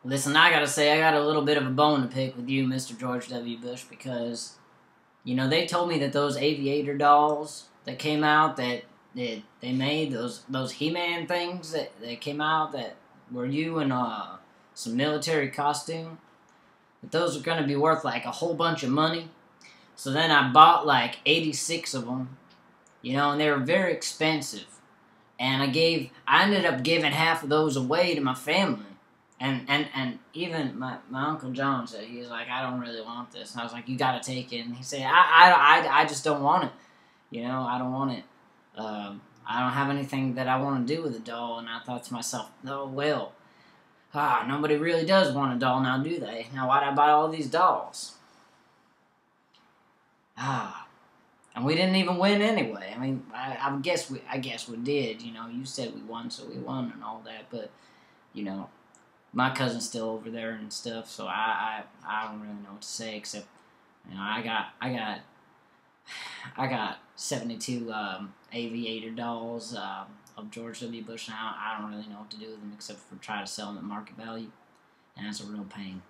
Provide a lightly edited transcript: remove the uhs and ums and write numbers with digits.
Listen, I gotta say, I got a little bit of a bone to pick with you, Mr. George W. Bush, because, they told me that those aviator dolls that came out that they made, those He-Man things that came out that were you in some military costume, that those are gonna be worth like a whole bunch of money. So then I bought like 86 of them, and they were very expensive. And I ended up giving half of those away to my family. And even my Uncle John said, he was like, I don't really want this. And I was like, you gotta take it. And he said, I just don't want it. I don't want it. I don't have anything that I want to do with a doll. And I thought to myself, oh, well, nobody really does want a doll now, do they? Now, why'd I buy all these dolls? And we didn't even win anyway. I mean, I guess we did. You said we won, so we won and all that. But my cousin's still over there and stuff, so I don't really know what to say except I got 72 aviator dolls of George W. Bush, and I don't really know what to do with them except for try to sell them at market value, and that's a real pain.